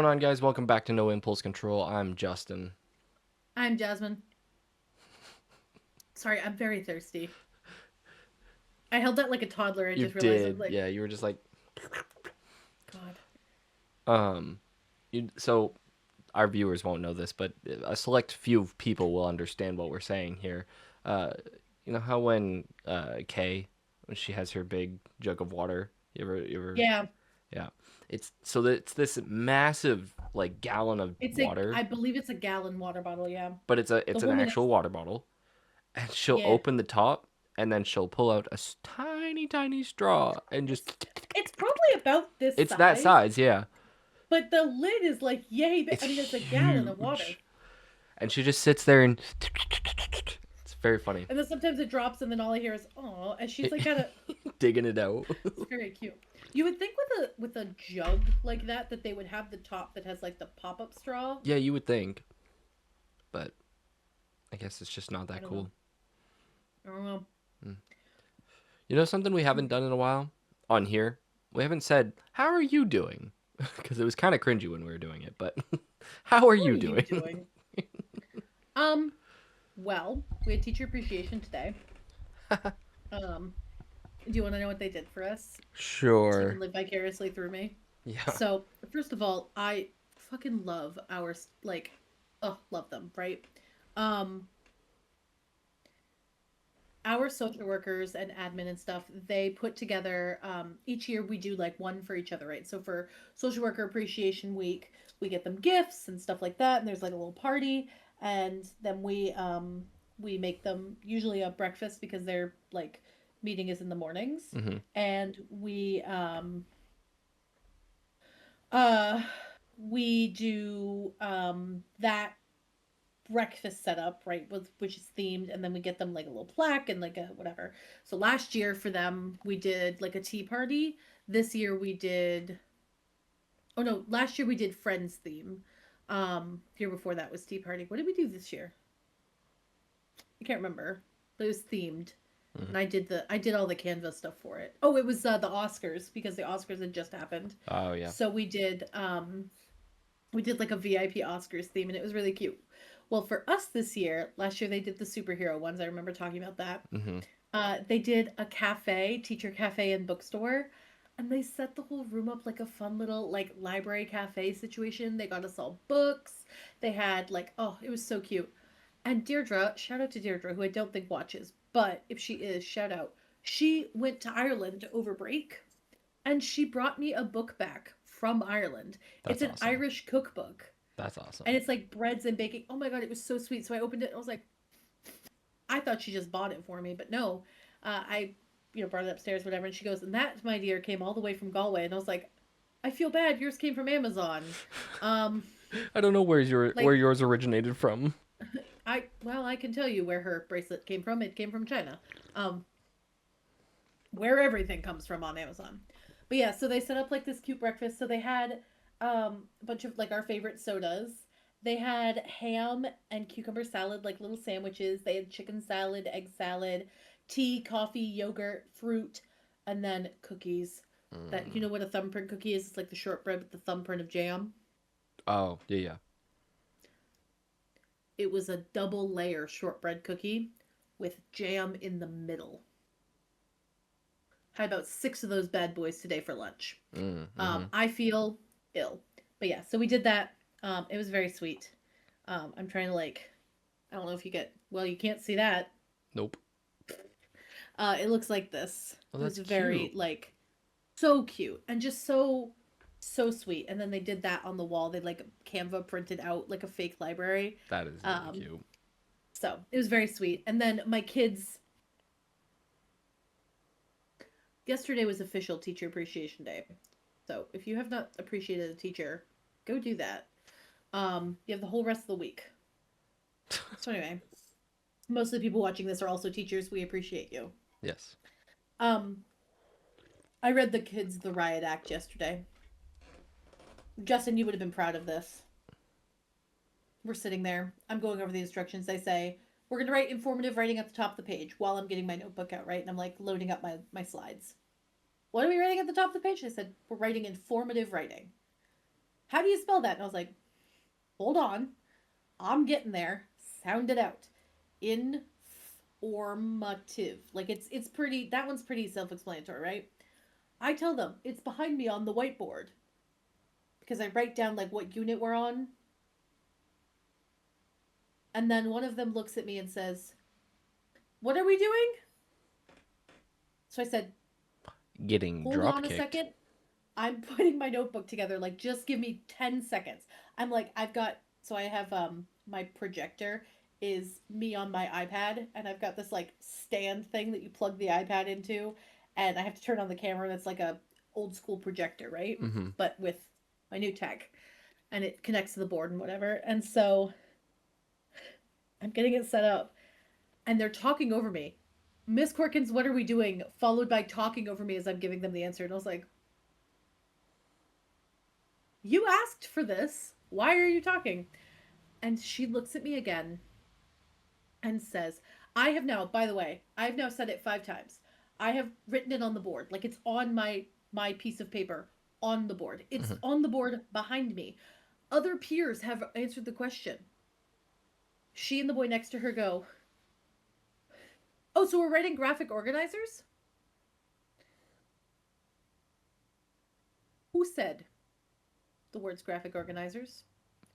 going on, guys? Welcome back to No Impulse Control. I'm Justin. I'm Jasmine. Sorry, I'm very thirsty. I held that like a toddler. I You just realized I was did, like, yeah. You were just like, God. um, so our viewers won't know this, but a select few people will understand what we're saying here. Uh, you know how when Kay, when she has her big jug of water, Yeah, yeah, it's so that it's this massive like gallon of water, I believe it's a gallon water bottle. Yeah, but the it's an woman actual is. water bottle, and she'll Yeah, open the top, and then she'll pull out a tiny straw and it's just it's probably about this it's that size, size, yeah. but the lid is like yay. It's I mean, it's a gallon of water, huge. And she just sits there and it's very funny. and then sometimes it drops, and then all I hear is "oh," and she's like kind of. Digging it out. It's very cute. You would think with a jug like that they would have the top that has like the pop up straw. Yeah, you would think, but I guess it's just not I that don't know. cool. I don't know. Mm. You know something we haven't done in a while on here? We haven't said, "How are you doing?" Because it was kind of cringy when we were doing it, but how are How are you you doing? doing? Um, Well, we had teacher appreciation today. Um, do you want to know what they did for us? So you can Sure. live vicariously through me. Yeah. So, first of all, I fucking love our oh, love them, right? Um, our social workers and admin and stuff, they put together each year we do like one for each other, right? So for social worker appreciation week, we get them gifts and stuff like that, and there's like a little party, and then we make them usually a breakfast because their like meeting is in the mornings, Hmm. and uh we do that breakfast setup, right, with which is themed, and then we get them like a little plaque and like a whatever. So last year for them, we did like a tea party. This year we did oh no, last year we did Friends theme. Year before that was tea party. What did we do this year? I can't remember. But it was themed. Hmm. And I did all the Canva stuff for it. Oh, it was the Oscars because the Oscars had just happened. Oh yeah. So we did like a VIP Oscars theme and it was really cute. Well, for us this year, last year they did the superhero ones. I remember talking about that. Hmm. They did a cafe, teacher cafe and bookstore, and they set the whole room up like a fun little like library cafe situation. They got us all books. They had like oh, it was so cute. And Deirdre, shout out to Deirdre, who I don't think watches, but if she is, shout out. She went to Ireland over break and she brought me a book back from Ireland. It's That's an awesome. Irish cookbook That's and awesome. it's like breads and baking. Oh my god, it was so sweet. So I opened it and I was like, I thought she just bought it for me, but no. I brought it upstairs, whatever, and she goes, and that, my dear, came all the way from Galway, and I was like, I feel bad. Yours came from Amazon. Um, I don't know where like yours originated from. I can tell you where her bracelet came from. It came from China. Um, where everything comes from on Amazon. But yeah, so they set up like this cute breakfast. So they had a bunch of like our favorite sodas. They had ham and cucumber salad, like little sandwiches. They had chicken salad, egg salad, tea, coffee, yogurt, fruit, and then cookies. That you Mm. know what a thumbprint cookie is? It's like the shortbread with the thumbprint of jam. Oh yeah, yeah. It was a double layer shortbread cookie with jam in the middle. Had about six of those bad boys today for lunch. Mm-hmm. I feel ill. But yeah, so we did that. It was very sweet. I'm trying to like, I don't know if you get, well, you can't see that. Nope. It looks like this. Oh, It was that's very cute. like so cute and just so sweet. And then they did that on the wall. They like Canva printed out like a fake library. That is really Um, cute. so it was very sweet. And then my kids yesterday was official Teacher Appreciation Day. So if you have not appreciated a teacher, go do that. You have the whole rest of the week. So anyway, most of the people watching this are also teachers. We appreciate you. Yes. Um, I read the kids the riot act yesterday. Justin, you would have been proud of this. We're sitting there. I'm going over the instructions. They say we're going to write informative writing at the top of the page while I'm getting my notebook out, right? And I'm like loading up my slides. What are we writing at the top of the page? I said we're writing informative writing. How do you spell that? And I was like, hold on, I'm getting there. Sound it out. Informative. Like it's pretty. That one's pretty self-explanatory, right? I tell them it's behind me on the whiteboard because I write down like what unit we're on, and then one of them looks at me and says, "What are we doing?" So I said, Getting "Hold drop on a kicked. second. I'm putting my notebook together. Like, just give me 10 seconds." I'm like, I've got, so I have, my projector is me on my iPad, and I've got this, like, stand thing that you plug the iPad into, and I have to turn on the camera, and it's like a old school projector, right? Mm-hmm. But with my new tech, and it connects to the board and whatever. And so I'm getting it set up, and they're talking over me. Miss Corkins, what are we doing? Followed by talking over me as I'm giving them the answer. And I was like, you asked for this. Why are you talking? And she looks at me again and says, I have now, by the way, I've now said it 5 times. I have written it on the board. Like it's on my piece of paper on the board. It's Mm-hmm. on the board behind me. Other peers have answered the question. She and the boy next to her go, "Oh, so we're writing graphic organizers?" Who said the words graphic organizers?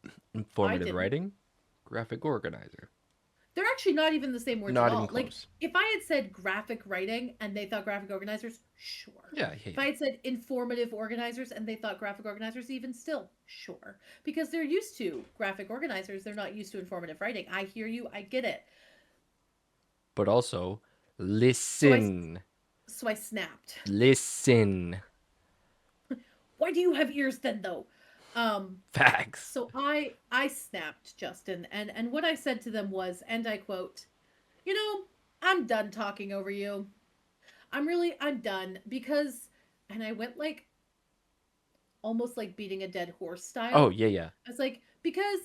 I Informative didn't. writing, graphic organizer. They're actually not even the same words at Not even all. Like, close. if I had said graphic writing and they thought graphic organizers, sure. Yeah, yeah, If I had said informative organizers and they thought graphic organizers, even still, sure. Because they're used to graphic organizers, they're not used to informative writing. I hear you, I get it. but also So I, listen, so I snapped. listen. Why do you have ears then, though? Um, Facts. so I snapped, Justin, and what I said to them was, and I quote, you know, I'm done talking over you. I'm done because, and I went like almost like beating a dead horse Oh style. yeah, yeah. I was like, because,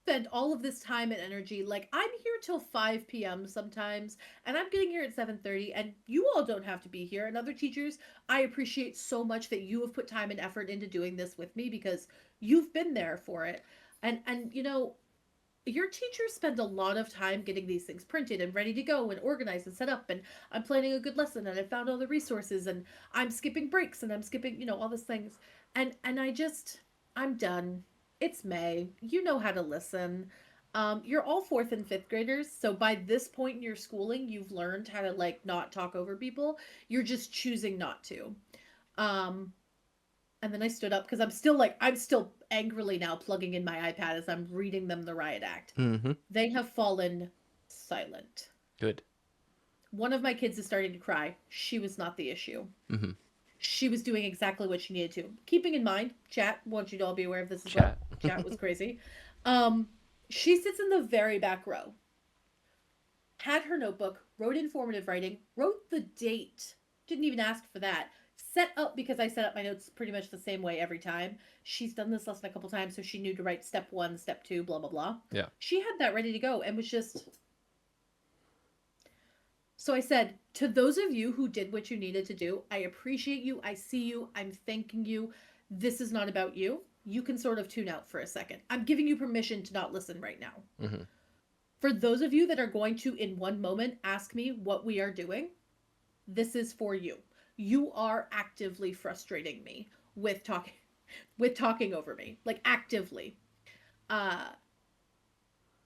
spend all of this time and energy, like I'm here till 5 p.m. sometimes, and I'm getting here at 7:30, and you all don't have to be here. And other teachers, I appreciate so much that you have put time and effort into doing this with me because you've been there for it. And your teachers spend a lot of time getting these things printed and ready to go and organized and set up, and I'm planning a good lesson and I found all the resources, and I'm skipping breaks and I'm skipping, all these things. And I'm done. It's May. You know how to listen. You're all fourth and fifth graders, so by this point in your schooling, you've learned how to like not talk over people. You're just choosing not to. Um, and then I stood up because I'm still angrily now plugging in my iPad as I'm reading them the riot act. Mm-hmm. They have fallen silent. Good. One of my kids is starting to cry. She was not the issue. Mm-hmm. She was doing exactly what she needed to. Keeping in mind, chat, I want you to all be aware of this as well. Chat. Chat was crazy. Um, she sits in the very back row, had her notebook, wrote informative writing, wrote the date, didn't even ask for that. Set up because I set up my notes pretty much the same way every time. She's done this lesson a couple times, so she knew to write step one, step two, blah, blah, blah. Yeah. She had that ready to go and was just. So I said, to those of you who did what you needed to do, I appreciate you. I see you. I'm thanking you. This is not about you. You can sort of tune out for a second. I'm giving you permission to not listen right now. Mm-hmm. For those of you that are going to, in one moment, ask me what we are doing, this is for you. You are actively frustrating me with talking over me, like actively. Uh,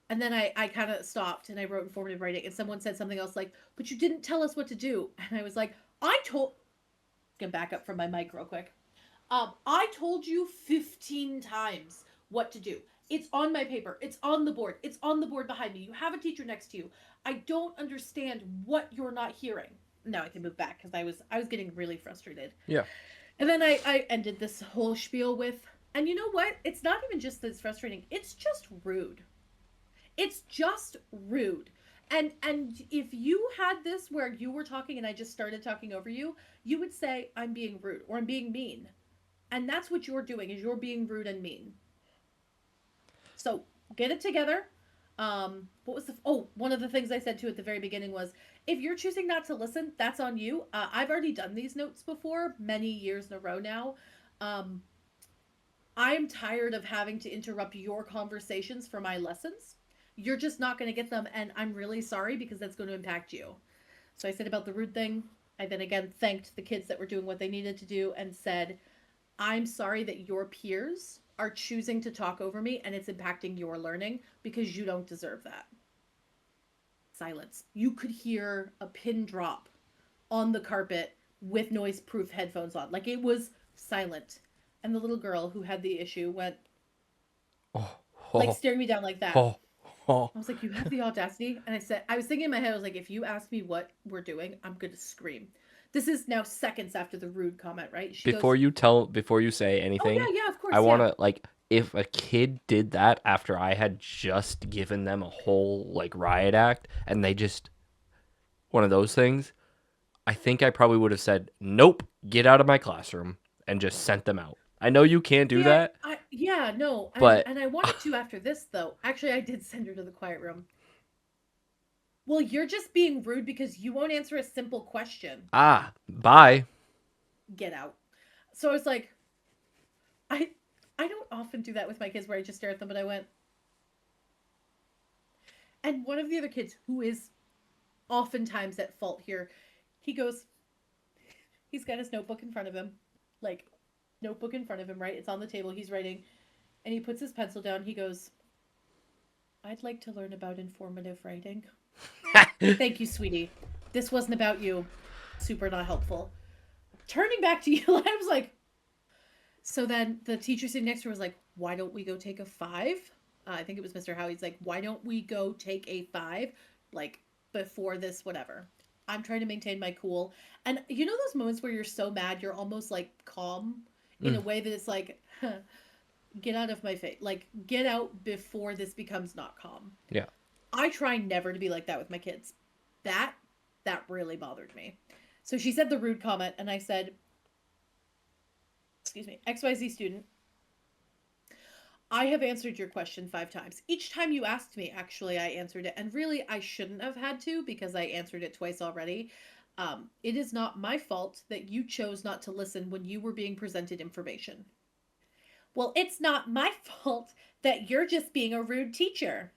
and then I kind of stopped and I wrote informative writing, and someone said something else like, "But you didn't tell us what to do." And I was like, "I told." Get back up from my mic real quick. I told you 15 times what to do. It's on my paper. It's on the board. It's on the board behind me. You have a teacher next to you. I don't understand what you're not hearing. Now I can move back because I was getting really frustrated. Yeah. And then I ended this whole spiel with, and you know what? It's not even just that it's frustrating. It's just rude. It's just rude. And if you had this where you were talking and I just started talking over you, you would say I'm being rude or I'm being mean. And that's what you're doing is you're being rude and mean. So get it together. What was the one of the things I said to at the very beginning was, if you're choosing not to listen, that's on you. I've already done these notes before many years in a row now. Um, I'm tired of having to interrupt your conversations for my lessons. You're just not going to get them, and I'm really sorry because that's going to impact you. So I said about the rude thing. I then again thanked the kids that were doing what they needed to do and said, I'm sorry that your peers are choosing to talk over me and it's impacting your learning because you don't deserve that. Silence. You could hear a pin drop on the carpet with noise proof headphones on. Like it was silent. And the little girl who had the issue went, Oh, like, oh, staring me down like that. oh, oh. I was like, you have the audacity? And I said, I was thinking in my head, I was like, if you ask me what we're doing, I'm going to scream. This is now seconds after the rude comment, right? She goes, Before you say oh, anything, yeah, yeah, of I course, want yeah. to like if a kid did that after I had just given them a whole like riot act and they just one of those things, I think I probably would have said, "Nope, get out of my classroom," and just sent them out. I know you can't do See, that, yeah, no, and but and I wanted to after this though. Actually, I did send her to the quiet room. Well, you're just being rude because you won't answer a simple question. bye. Get out. So I was like, I I don't often do that with my kids where I just stare at them, but I went, and one of the other kids who is oftentimes at fault here, he goes, he's got his notebook in front of him, like notebook in front of him, right? It's on the table. He's writing, and he puts his pencil down. He goes, I'd like to learn about informative writing. Thank you, sweetie. This wasn't about you. Super not helpful. Turning back to you, I was like, so then the teacher sitting next to her was like, why don't we go take a five? I think it was Mr. Howie's like, why don't we go take a five? Like, before this, whatever. I'm trying to maintain my cool. And you know those moments where you're so mad, you're almost like calm in Mm, a way that it's like, huh, get out of my face. Like, get out before this becomes not calm. yeah. I try never to be like that with my kids. That that really bothered me. So she said the rude comment, and I said, "Excuse me, XYZ student, I have answered your question 5 times. Each time you asked me, actually, I answered it, and really, I shouldn't have had to because I answered it twice already. It is not my fault that you chose not to listen when you were being presented information. Well, it's not my fault that you're just being a rude teacher.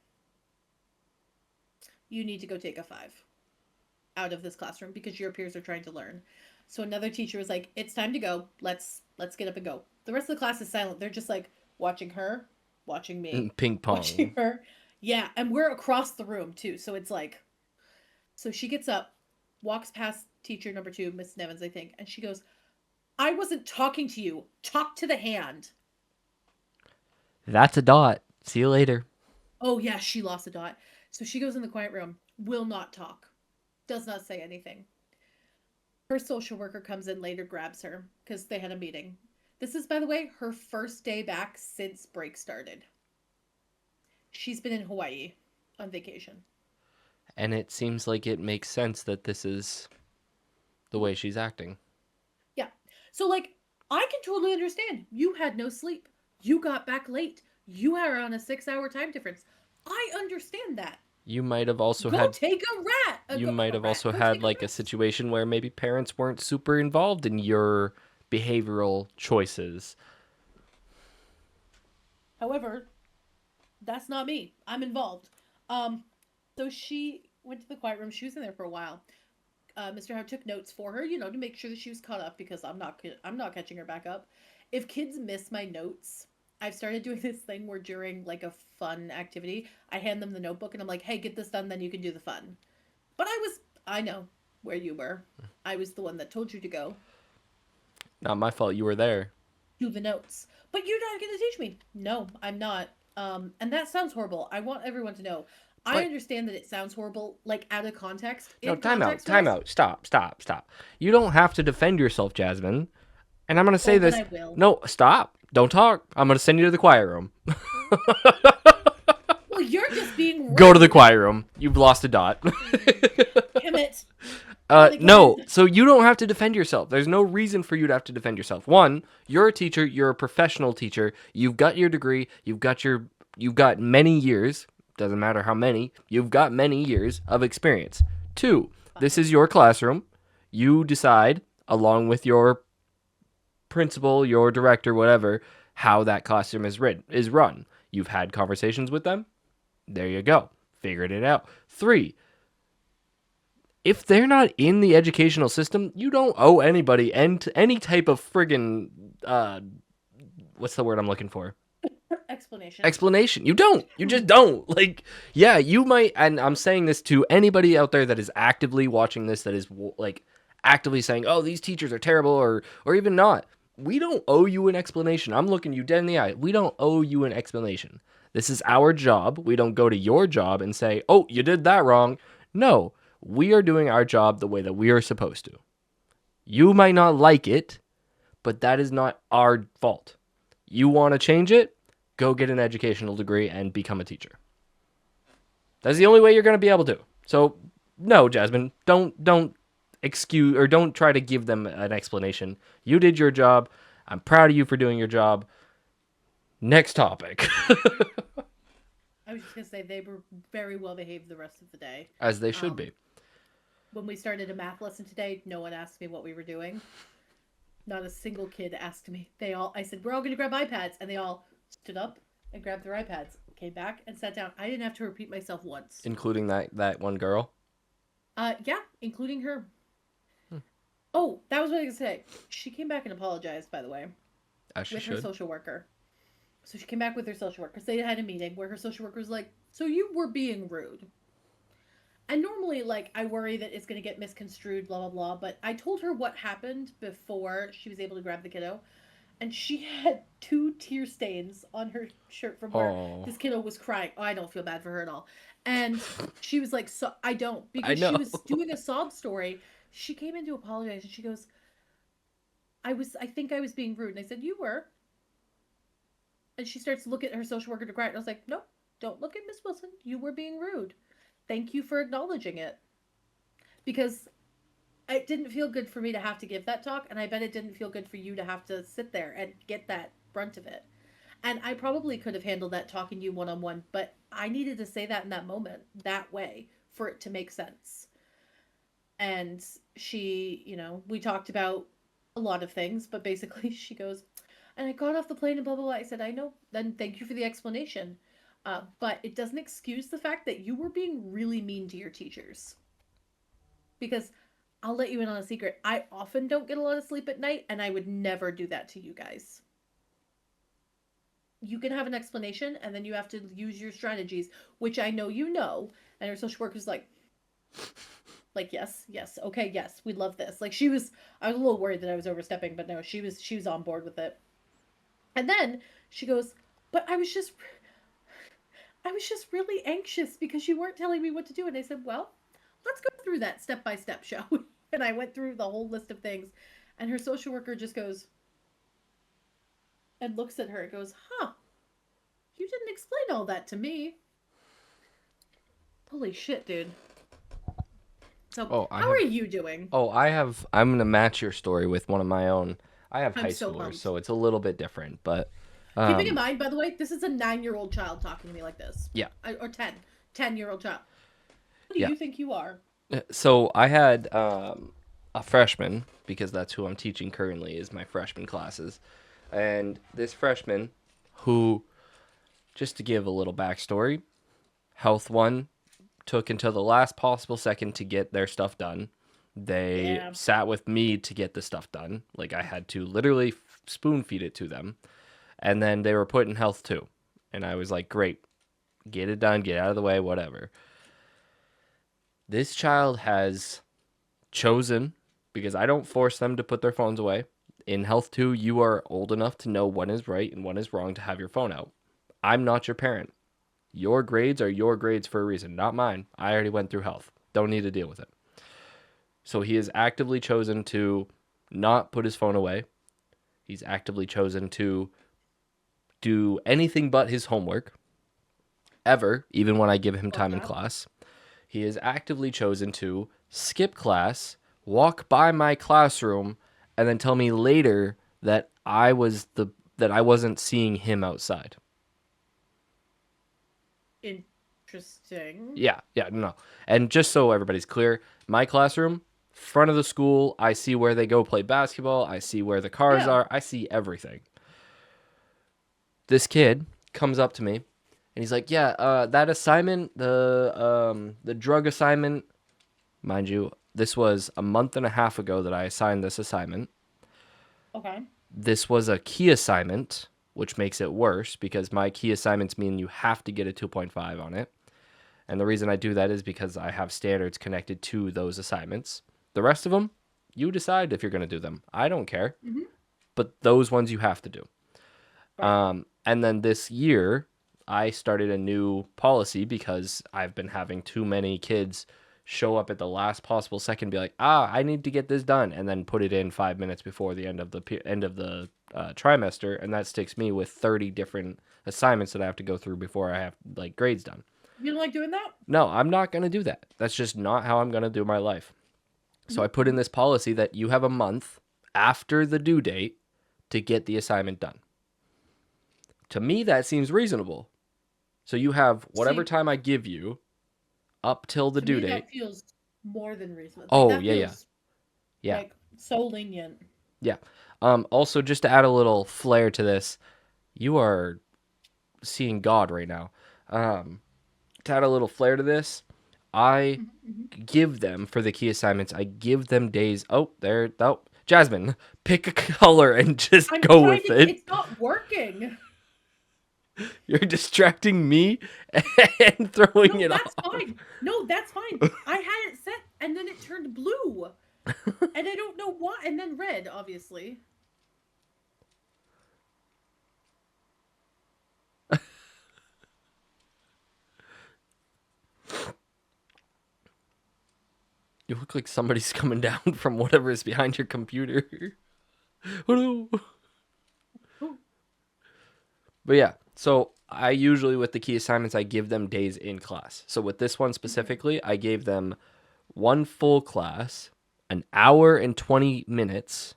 You need to go take a five out of this classroom because your peers are trying to learn." So another teacher was like, "It's time to go. Let's get up and go." The rest of the class is silent. They're just like watching her, watching me, Ping pong. watching her. Yeah, and we're across the room too. So it's like, so she gets up, walks past teacher number 2, Miss Nevins, I think, and she goes, "I wasn't talking to you. Talk to the hand." That's a dot. See you later. Oh yeah, she lost a dot. So she goes in the quiet room, will not talk, does not say anything. Her social worker comes in later, grabs her because they had a meeting. This is, by the way, her first day back since break started. She's been in Hawaii on vacation. And it seems like it makes sense that this is the Mm-hmm. way she's acting. Yeah. So, like, I can totally understand. You had no sleep. You got back late. You are on a 6 hour time difference. I understand that. You might have also Go had take a rat. you might A have rat. also Go had take a like a rest. situation where maybe parents weren't super involved in your behavioral choices. However, that's not me. I'm involved. Um, so she went to the quiet room. She was in there for a while. Mr. Howe took notes for her, to make sure that she was caught up because I'm not catching her back up. If kids miss my notes, I've started doing this thing where during like a fun activity, I hand them the notebook and I'm like, "Hey, get this done, then you can do the fun." But I know where you were. I was the one that told you to go Not my fault you were there. do the notes. But you're not going to teach me. No, I'm not. And that sounds horrible. I want everyone to know. I But understand that it sounds horrible, like out of context. no, In time out, context time wise, out. Stop, stop, stop. You don't have to defend yourself, Jasmine. And I'm going to say oh, but this. I will. No, stop. Don't talk. I'm going to send you to the quiet room. Well, you're just being Go to the rude. quiet room. You've lost a dot. Damn it. Not No, again. so you don't have to defend yourself. There's no reason for you to have to defend yourself. One, you're a teacher, you're a professional teacher. You've got your degree, you've got many years, doesn't matter how many, you've got many years of experience. Two, this Fine. is your classroom. You decide along with your principal, your director, whatever, how that classroom is run. You've had conversations with them. There you go. Figured it out. 3, if they're not in the educational system, you don't owe anybody and any type of friggin' what's the word I'm looking for? Explanation. Explanation. You don't. You just don't. Like, yeah, you might, and I'm saying this to anybody out there that is actively watching this, that is like actively saying, "Oh, these teachers are terrible," or even not. We don't owe you an explanation. I'm looking you dead in the eye. We don't owe you an explanation. This is our job. We don't go to your job and say, "Oh, you did that wrong." No, we are doing our job the way that we are supposed to. You might not like it, but that is not our fault. You want to change it? Go get an educational degree and become a teacher. That's the only way you're going to be able to. So, no, Jasmine, don't excuse or don't try to give them an explanation. You did your job. I'm proud of you for doing your job. Next topic. I was just gonna say they were very well behaved the rest of the day. As they should Um, be. when we started a math lesson today, no one asked me what we were doing. Not a single kid asked me. They all, I said, we're all gonna grab iPads, and they all stood up and grabbed their iPads, came back and sat down. I didn't have to repeat myself once. Including that one girl. Yeah, including her. Oh, that was what I was gonna say. She came back and apologized, by the way, As she with her should. social worker. So she came back with her social worker because they had a meeting where her social worker was like, "So you were being rude." And normally, like, I worry that it's going to get misconstrued, blah, blah, blah. But I told her what happened before she was able to grab the kiddo. And she had 2 tear stains on her shirt from where Oh, this kiddo was crying. Oh, I don't feel bad for her at all. And she was like, "So I don't," I because she know. was doing a sob story. She came in to apologize and she goes, I think I was being rude. And I said, "You were." And she starts to look at her social worker to cry. And I was like, "No, don't look at Miss Wilson. You were being rude. Thank you for acknowledging it." Because it didn't feel good for me to have to give that talk, and I bet it didn't feel good for you to have to sit there and get that brunt of it. And I probably could have handled that talking to you one on one, but I needed to say that in that moment, that way, for it to make sense. And she, we talked about a lot of things, but basically she goes, and I got off the plane and blah, blah, blah. I said, "I know, then thank you for the explanation. But it doesn't excuse the fact that you were being really mean to your teachers. Because I'll let you in on a secret. I often don't get a lot of sleep at night, and I would never do that to you guys. You can have an explanation, and then you have to use your strategies, which I know you know." And her social worker's like, "Yes, yes, okay, yes, we love this." Like, I was a little worried that I was overstepping, but no, she was on board with it. And then she goes, "But I was just really anxious because you weren't telling me what to do." And I said, "Well, let's go through that step by step, shall we?" And I went through the whole list of things. And her social worker just goes and looks at her and goes, "Huh, you didn't explain all that to me." Holy shit, dude. So, Oh, I how are have. you doing? Oh, I have. I'm gonna match your story with one of my own. I have I'm high so schoolers, pumped. so it's a little bit different, but Keeping in um, mind, by the way, this is a 9-year-old child talking to me like this. yeah, Or 10-year-old child. What do yeah. you think you are? So I had a freshman because that's who I'm teaching currently is my freshman classes, and this freshman, who, just to give a little backstory, Health One took until the last possible second to get their stuff done. They Yeah. sat with me to get the stuff done. Like I had to literally spoon feed it to them. And then they were put in Health 2. And I was like, great, get it done, get out of the way, whatever. This child has chosen, because I don't force them to put their phones away. In Health 2, you are old enough to know when is right and when is wrong to have your phone out. I'm not your parent. Your grades are your grades for a reason, not mine. I already went through Health. Don't need to deal with it. So he has actively chosen to not put his phone away. He's actively chosen to do anything but his homework, ever, even when I give him Love time in that. class. He has actively chosen to skip class, walk by my classroom, and then tell me later that I wasn't seeing him outside. Interesting. Yeah, no. And just so everybody's clear, my classroom, Front of the school, I see where they go play basketball. I see where the cars Yeah. are. I see everything. This kid comes up to me and he's like, "Yeah, that assignment, the drug assignment, mind you, this was a month and a half ago that I assigned this assignment. Okay. This was a key assignment, which makes it worse because my key assignments mean you have to get a 2.5 on it. And the reason I do that is because I have standards connected to those assignments. The rest of them, you decide if you're going to do them. I don't care, Hmm. but those ones you have to do. Right. And then this year, I started a new policy because I've been having too many kids show up at the last possible second, be like, I need to get this done, and then put it in 5 minutes before the end of the trimester, and that sticks me with 30 different assignments that I have to go through before I have like grades done. You don't like doing that? No, I'm not gonna do that. That's just not how I'm gonna do my life. So I put in Hmm. this policy that you have a month after the due date to get the assignment done. To me, that seems reasonable. So you have whatever See, time I give you up till the to due me date. that feels more than reasonable. Like Oh, that yeah, yeah. feels Yeah. like so lenient. Yeah. Also just to add a little flair to this, you are seeing God right now. Um, to add a little flair to this, I Hmm. Hmm. give them for the key assignments, I give them days. Oh, there. Oh, Jasmine, pick a color and just I'm go trying with to. it. It's not working. You're distracting me and throwing No, it that's off. fine. No, that's fine. I had it set, and then it turned blue, and I don't know why. And then red, obviously. You look like somebody's coming down from whatever is behind your computer. Oh no. Ooh. But yeah, so I usually with the key assignments I give them days in class. So with this one Okay. specifically, I gave them one full class, an hour and 20 minutes,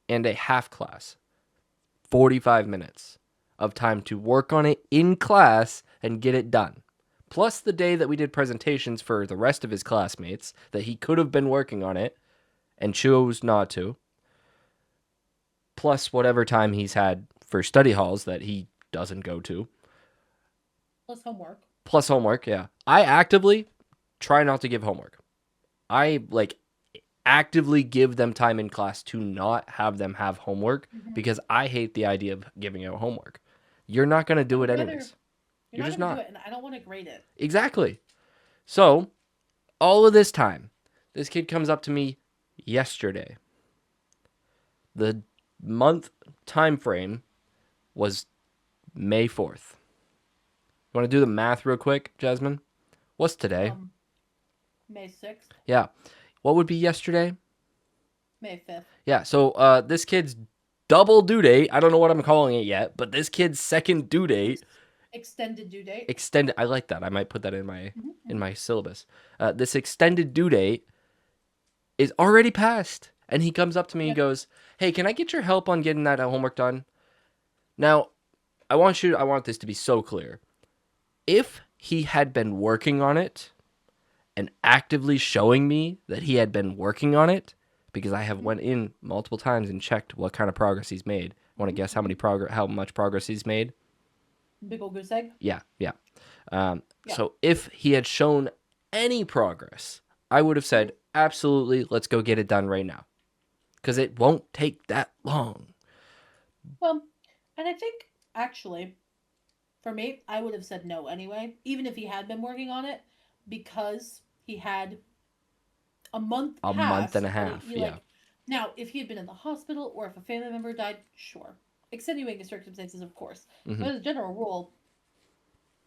and a half class, 45 minutes of time to work on it in class and get it done. Plus the day that we did presentations for the rest of his classmates that he could have been working on it and chose not to. Plus whatever time he's had for study halls that he doesn't go to. Plus homework. Plus homework, yeah. I actively try not to give homework. I like actively give them time in class to not have them have homework Hmm. because I hate the idea of giving out homework. You're not going to I do it would rather anyways. you're You're not just going to do not. it, and I don't want to grade it. Exactly. So, all of this time, this kid comes up to me yesterday. The month time frame was May 4th. You want to do the math real quick, Jasmine? What's today? Um, May 6th, Yeah. What would be yesterday? May 5th. Yeah, so this kid's double due date. I don't know what I'm calling it yet, but this kid's second due date Extended due date. extended. I like that. I might put that Hmm. in Hmm. my syllabus. This extended due date is already passed, and he comes up to me and Yeah. goes, "Hey, can I get your help on getting that homework done?" Now, I want this to be so clear. If he had been working on it and actively showing me that he had been working on it, because I have Hmm. went in multiple times and checked what kind of progress he's made. Want to Hmm. guess Hmm. how much progress he's made? Big old goose egg. Yeah, yeah. Yeah. So if he had shown any progress, I would have Hmm. said absolutely, let's go get it done right now, because it won't take that long. Well, and I think actually, for me, I would have said no anyway, even if he had been working on it, because he had a month A month and a past, but half, he yeah. like now if he had been in the hospital or if a family member died, sure, extenuating circumstances, of course. Hmm. But as a general rule,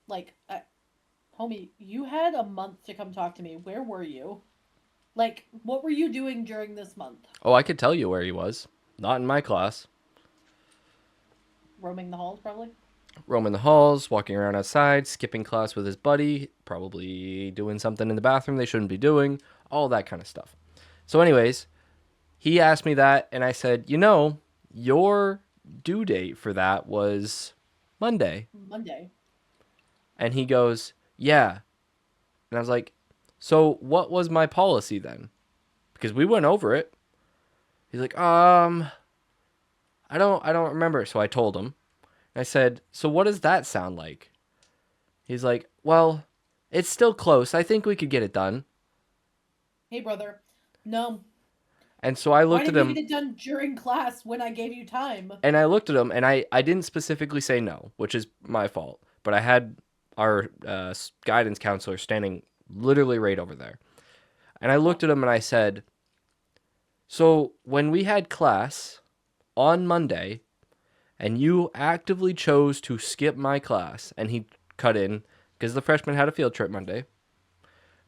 like, homie, you had a month to come talk to me. Where were you? Like, what were you doing during this month? Oh, I could tell you where he was. Not in my class. Roaming the halls, probably. Roaming the halls, walking around outside, skipping class with his buddy, probably doing something in the bathroom they shouldn't be doing, all that kind of stuff. So, anyways, he asked me that, and I said, your due date for that was Monday. Monday. And he goes, yeah. And I was like, so what was my policy then? because we went over it. He's like, I don't remember. So I told him. I said, so what does that sound like? He's like, well, it's still close. I think we could get it done. Hey, brother. No. And so I Why looked at didn't you him get it done during class when I gave you time? and I didn't specifically say no, which is my fault. But I had our guidance counselor standing literally right over there. And I Oh, looked at him and I said, so when we had class on Monday and you actively chose to skip my class, and he cut in because the freshman had a field trip Monday,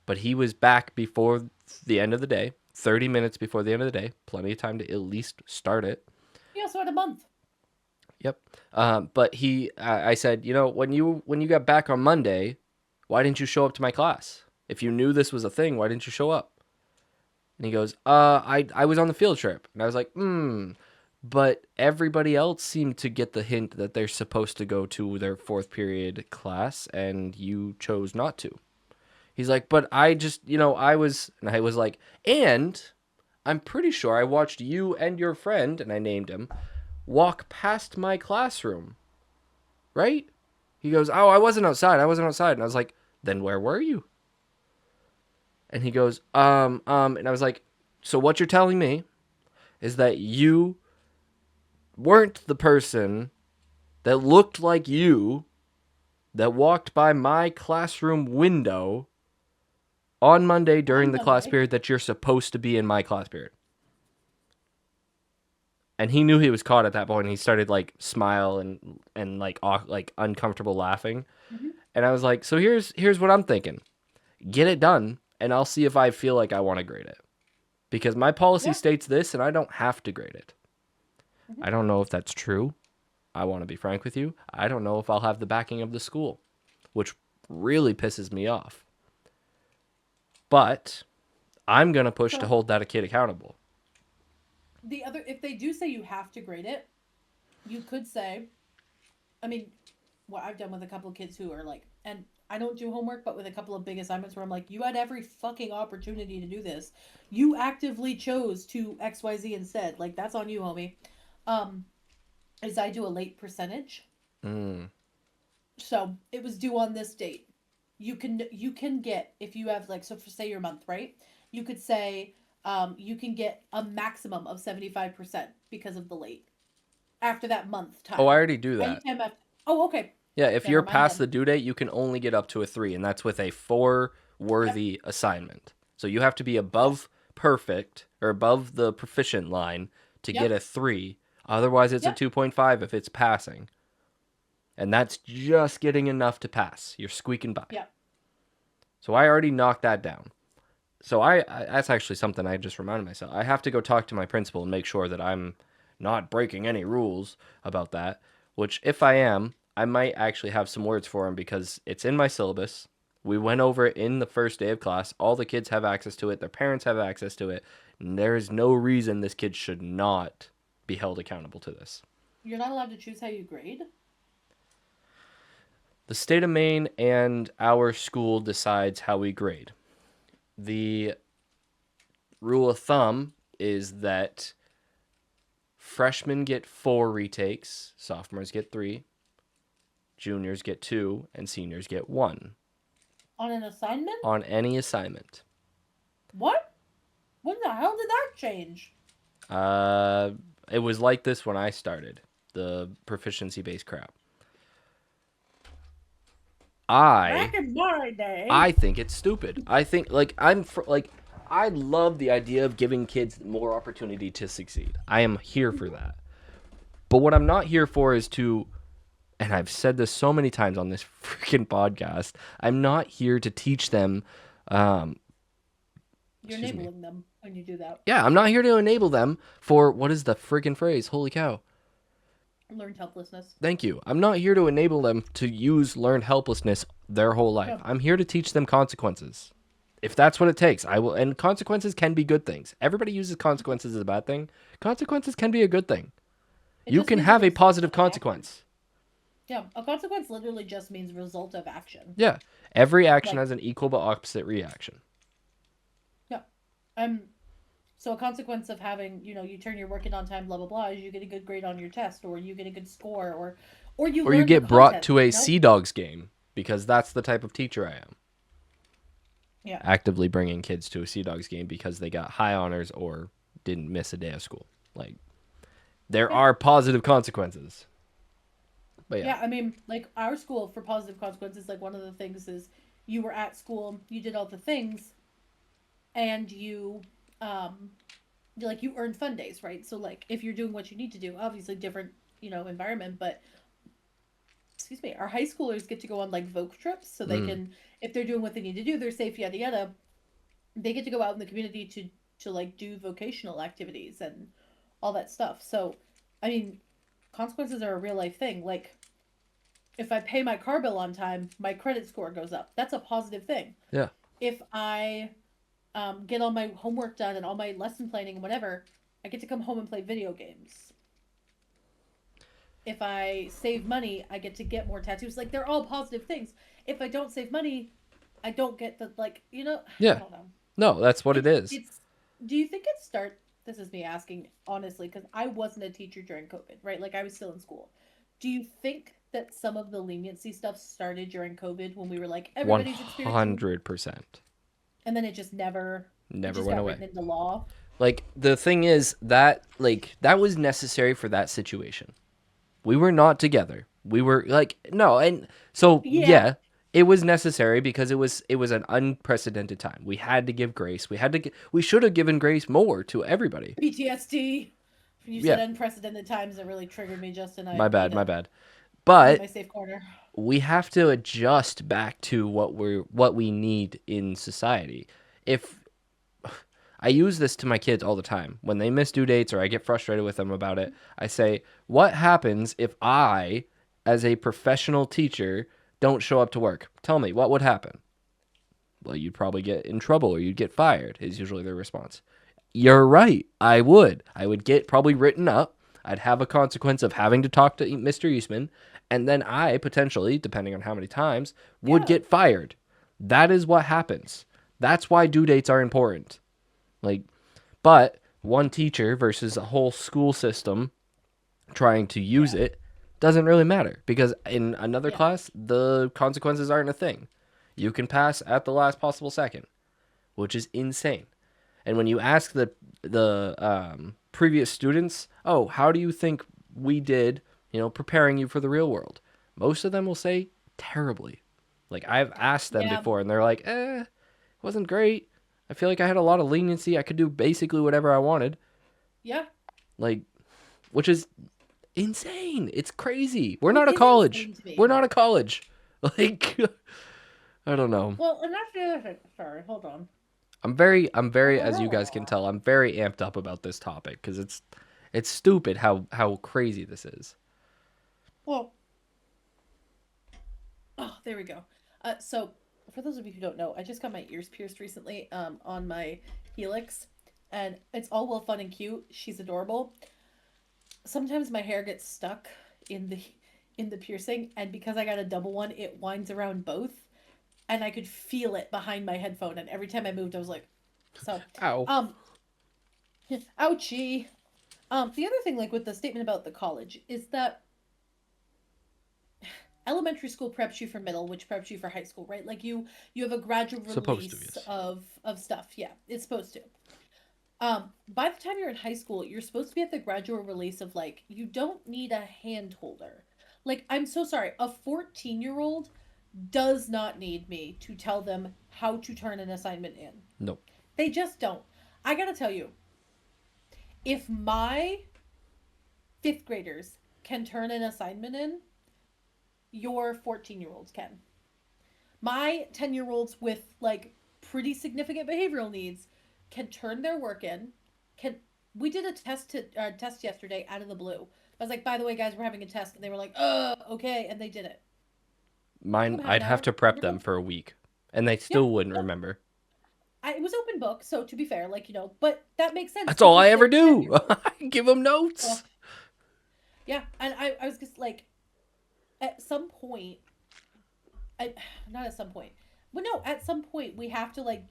but he was back before the end of the day, 30 minutes before the end of the day, plenty of time to at least start it. you also had a month. Yep. But I said, when you got back on Monday, why didn't you show up to my class? If you knew this was a thing, why didn't you show up? And he goes, I was on the field trip. And I was like, but everybody else seemed to get the hint that they're supposed to go to their fourth period class, and you chose not to. He's like, but I just, and I was like, and I'm pretty sure I watched you and your friend, and I named him, walk past my classroom, right? He goes, oh, I wasn't outside. I wasn't outside. And I was like, then where were you? And he goes, and I was like, so what you're telling me is that you weren't the person that looked like you that walked by my classroom window on Monday during On the class Monday. period that you're supposed to be in my class period. And he knew he was caught at that point, and he started like smile and like uncomfortable laughing. Hmm. And I was like, so here's what I'm thinking. Get it done, and I'll see if I feel like I want to grade it. Because my policy Yeah. states this, and I don't have to grade it. Hmm. I don't know if that's true. I want to be frank with you. I don't know if I'll have the backing of the school, which really pisses me off. But I'm going to push to So hold that kid accountable. if they do say you have to grade it, you could say, I mean, what I've done with a couple of kids who are like, and I don't do homework, but with a couple of big assignments where I'm like, you had every fucking opportunity to do this. You actively chose to XYZ instead. Like, that's on you, homie. Um, is I do a late percentage. Mm. So it was due on this date. You can get, if you have like, so for say your month, right? You could say you can get a maximum of 75% because of the late after that month Oh, I time. already do that. Anytime after. Oh, okay. Yeah, if Never you're mind past then. the due date, you can only get up to a 3, and that's with a 4 Yep. worthy assignment. So you have to be Yep. above perfect or above the proficient line to get Yep. a 3. Otherwise, it's a Yep. 2.5 if it's passing. And that's just getting enough to pass. You're squeaking by. Yep. So I already knocked that down. So that's actually something I just reminded myself. I have to go talk to my principal and make sure that I'm not breaking any rules about that, which if I am, I might actually have some words for him because it's in my syllabus. We went over it in the first day of class. All the kids have access to it. Their parents have access to it. And there is no reason this kid should not be held accountable to this. You're not allowed to choose how you grade. The state of Maine and our school decides how we grade. The rule of thumb is that freshmen get 4 retakes, sophomores get 3, juniors get 2, and seniors get 1 On an assignment? on any assignment. What? When the hell did that change? Uh, it was like this when I started the proficiency based crap. I Back in my day. I think it's stupid. I think I love the idea of giving kids more opportunity to succeed. I am here for that. But what I'm not here for is to, and I've said this so many times on this freaking podcast, I'm not here to teach them. Um, You're excuse me. enabling them when you do that. Yeah, I'm not here to enable them for what is the freaking phrase? Holy cow. Learned helplessness. Thank you. I'm not here to enable them to use learned helplessness their whole life. Yeah. I'm here to teach them consequences. If that's what it takes, I will. And consequences can be good things. Everybody uses consequences as a bad thing. Consequences can be a good thing. It You just can means a have a result positive of action. consequence. Yeah, a consequence literally just means result of action. Yeah. Every action Like, has an equal but opposite reaction. yeah. Um, So a consequence of having, you turn your work in on time, blah blah blah, is you get a good grade on your test, or you get a good score, or you Or you learn the get brought content. to a Sea Dogs game because that's the type of teacher I am. Yeah. Actively bringing kids to a Sea Dogs game because they got high honors or didn't miss a day of school. Like, there Yeah. are positive consequences. But yeah. Yeah, I mean, like our school for positive consequences, like one of the things is you were at school, you did all the things, and um, you earned fun days, right? So like if you're doing what you need to do, obviously different, environment, but excuse me, our high schoolers get to go on like voc trips, so they Mm. can, if they're doing what they need to do, they're safe, yada yada. They get to go out in the community to like do vocational activities and all that stuff. So, I mean, consequences are a real life thing. Like if I pay my car bill on time, my credit score goes up. That's a positive thing. Yeah. If I get all my homework done and all my lesson planning and whatever, I get to come home and play video games. If I save money, I get to get more tattoos. Like they're all positive things. If I don't save money, I don't get the like, I Yeah. don't know. No, that's what it is. It's do you think it start this is me asking honestly because I wasn't a teacher during COVID, right? Like I was still in school. Do you think that some of the leniency stuff started during COVID when we were like everybody's experiencing 100%. and then it Never just went got away. written into law? Like, the thing is that, like, that was necessary for that situation. We were not together. We were like, no, and so Yeah. yeah, it was necessary because it was an unprecedented time. We had to give grace. We should have given grace more to everybody. PTSD. When you said Yeah, unprecedented times, it really triggered me, Justin. my I need bad, my to bad. leave my But safe corner. we have to adjust back to what we need in society. If I use this to my kids all the time. When they miss due dates or I get frustrated with them about it, I say, "What happens if I, as a professional teacher, don't show up to work? Tell me, what would happen?" "Well, you'd probably get in trouble or you'd get fired," is usually their response. You're right. I would. I would get probably written up. I'd have a consequence of having to talk to Mr. Eastman, and then I potentially, depending on how many times, would Yeah. get fired. That is what happens. That's why due dates are important. Like, but one teacher versus a whole school system trying to use Yeah. it doesn't really matter because in another Yeah. class, the consequences aren't a thing. You can pass at the last possible second, which is insane. And when you ask the previous students, "Oh, how do you think we did, preparing you for the real world?" Most of them will say terribly. Like, I've asked them Yeah. before and they're like, it wasn't great. I feel like I had a lot of leniency. I could do basically whatever I wanted." Yeah. Like, which is insane. It's crazy. We're It not a is college. insane to We're me. not a college. Like, I don't know. Well, and that's the other thing. Sorry, hold on. I'm very, as you guys can tell, I'm very amped up about this topic because it's stupid how crazy this is. Well, oh, there we go. So for those of you who don't know, I just got my ears pierced recently, on my helix, and it's all well fun and cute. She's adorable. Sometimes my hair gets stuck in the piercing, and because I got a double one, it winds around both, and I could feel it behind my headphone. And every time I moved, I was like, so, Ow. um, ouchie. The other thing, like with the statement about the college, is that elementary school preps you for middle, which preps you for high school, right? Like you have a gradual Supposed to, release yes. of stuff. Yeah, it's supposed to. By the time you're in high school, you're supposed to be at the gradual release of like you don't need a hand holder. Like I'm so sorry, a 14-year-old does not need me to tell them how to turn an assignment in. Nope. They just don't. I gotta tell you, if my fifth graders can turn an assignment in, your 14-year-olds can. My 10-year-olds with like pretty significant behavioral needs can turn their work in. Can We did a test yesterday out of the blue. I was like, by the way, guys, we're having a test, and they were like, okay, and they did it. Took Mine, them half I'd an have hour, to and prep they're them done. for a week, and they Yeah, still wouldn't no, remember. it was open book, so to be fair, like but that makes sense That's all I because ever they're ten do. year olds. I give them Well, notes. yeah, and I was just like, at some point, I, not at some point, but no, at some point we have to like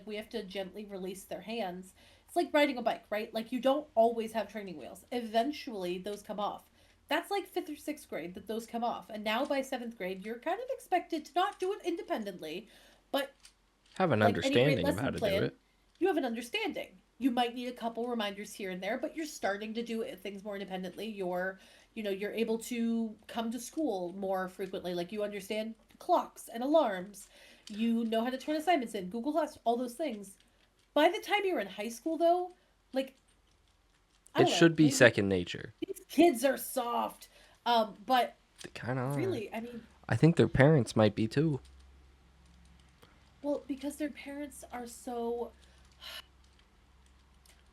we have to gently release their hands It's like riding a bike, right? Like you don't always have training wheels. Eventually, those come off. That's like fifth or sixth grade that those come off. And now by seventh grade, you're kind of expected to not do it independently, but Have an like any great understanding of how lesson to do plan, it. you have an understanding. You might need a couple reminders here and there, but you're starting to do things more independently. You're able to come to school more frequently. Like you understand clocks and alarms. You know how to turn assignments in, Google Class, all those things. By the time you're in high school, though, like I It don't know, should be maybe second nature. these kids are soft. But They kind of are. really, I mean, I think their parents might be too. well, because their parents are so.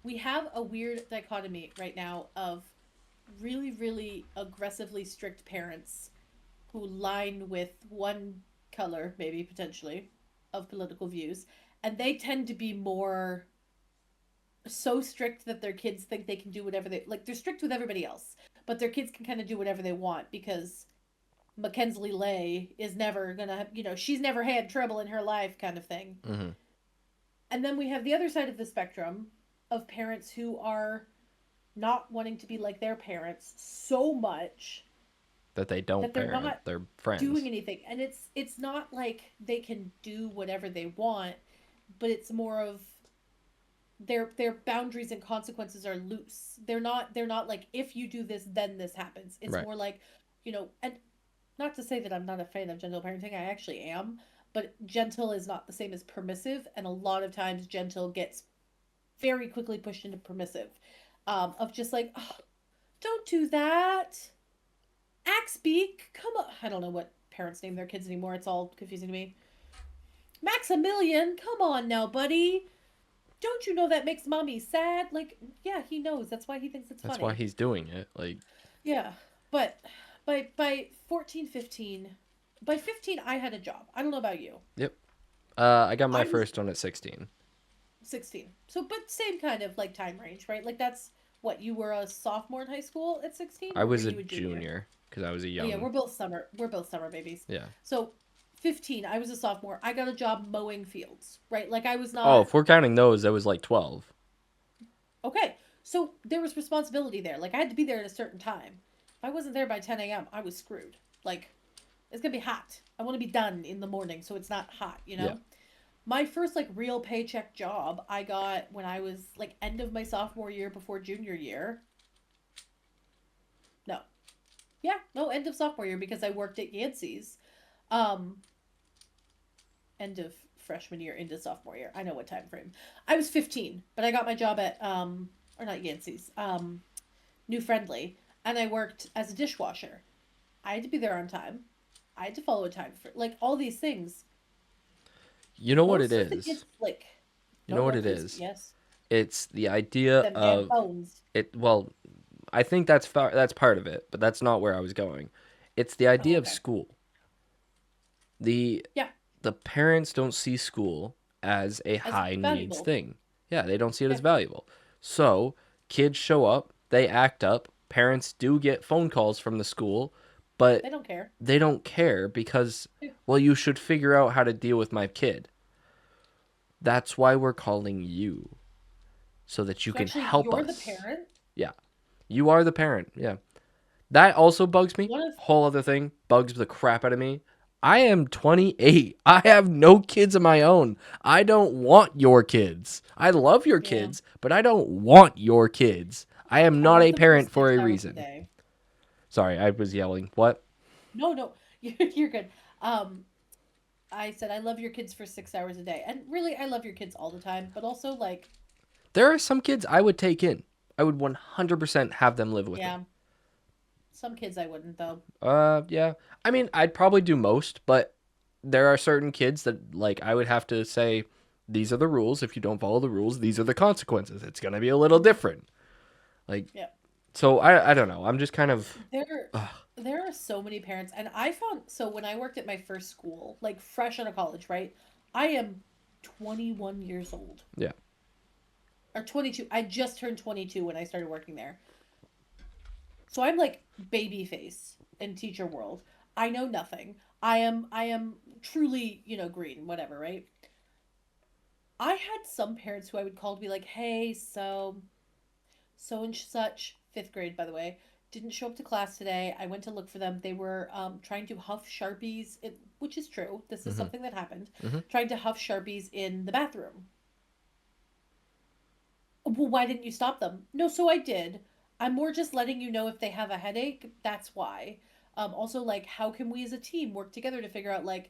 We have a weird dichotomy right now of really, really aggressively strict parents who line with one color, maybe potentially, of political views, and they tend to be more so strict that their kids think they can do whatever they like. They're strict with everybody else, but their kids can kind of do whatever they want because Mackenzie Lay is never gonna, she's never had trouble in her life, kind of thing. Hmm. And then we have the other side of the spectrum of parents who are not wanting to be like their parents so much That they don't that they're parent not their doing friends. anything. And it's not like they can do whatever they want, but it's more of their boundaries and consequences are loose. They're not like if you do this then this happens. It's Right. more like, and not to say that I'm not a fan of gentle parenting, I actually am, but gentle is not the same as permissive, and a lot of times gentle gets very quickly pushed into permissive. Of just like, oh, don't do that. Axbeak, come on. I don't know what parents name their kids anymore. It's all confusing to me. Maximilian, come on now, buddy. Don't you know that makes mommy sad? Like, yeah, he knows. That's why he thinks it's That's why funny. he's doing it. Like, Yeah, but by 14, 15, by 15 I had a job. I don't know about you. yep. I got my I was first one at 16. 16. So but same kind of like time range, right? Like that's what you were a sophomore in high school at 16 I or were was a you a junior? junior because I was a Oh yeah, young. we're both summer babies. Yeah. So 15, I was a sophomore. I got a job mowing fields, right? Like I was Oh, not if we're counting those, that was like 12. okay. So there was responsibility there. Like I had to be there at a certain time. If I wasn't there by 10 a.m., I was screwed. Like it's gonna be hot. I want to be done in the morning so it's not hot, you Yeah. know? My first like real paycheck job I got when I was like end of my sophomore year before junior year. No. Yeah, no, end of sophomore year because I worked at Yancey's. Um End of freshman year into sophomore year. I know what time frame. I was 15, but I got my job at or not Yancey's. New Friendly, and I worked as a dishwasher. I had to be there on time. I had to follow a time for like all these things. You know what it Most of the is? kids like You know no what no it please is? yes It's the idea them damn of phones. it. Well, I think that's part of it, but that's not where I was going. It's the Oh idea of okay school. The yeah the parents don't see school as a as high needs valuable thing. Yeah, they don't see it as yeah valuable. So, kids show up, they act up, parents do get phone calls from the school, they but don't care. they don't care because, well, you should figure out how to deal with my kid. That's why we're calling you, so that you So can actually help you're the us. parent. Yeah, you are the parent. Yeah. That also bugs me. One of Whole other thing bugs the crap out of me. I am 28. I have no kids of my own. I don't want your kids. I love your yeah kids, but I don't want your kids. I am I not love a them for parent for 6 a hours a reason. day. Sorry, I was yelling. What? No no you're good. I said I love your kids for 6 hours a day, and really I love your kids all the time, but also like There are some kids I would take in. I would 100% have them live with me. yeah, some kids I wouldn't though. Yeah. I mean, I'd probably do most, but there are certain kids that like I would have to say these are the rules. If you don't follow the rules, these are the consequences. It's going to be a little Hmm. different. Like Yeah, so I don't know. I'm just kind of there ugh, there are so many parents, and I found so when I worked at my first school, like fresh out of college, right? I am 21 years old yeah. or 22. I just turned 22 when I started working there, so I'm like baby face in teacher world. I know nothing. I am truly green, whatever, right? I had some parents who I would call to be like, "Hey, so and such, fifth grade, by the way, didn't show up to class today. I went to look for them. They were trying to huff Sharpies, which is true. This is Mm-hmm. something that happened. Mm-hmm. Trying to huff Sharpies in the bathroom. Well, why didn't you stop them? No, so I did. I'm more just letting you know if they have a headache. That's why. Also, like, how can we as a team work together to figure out, like,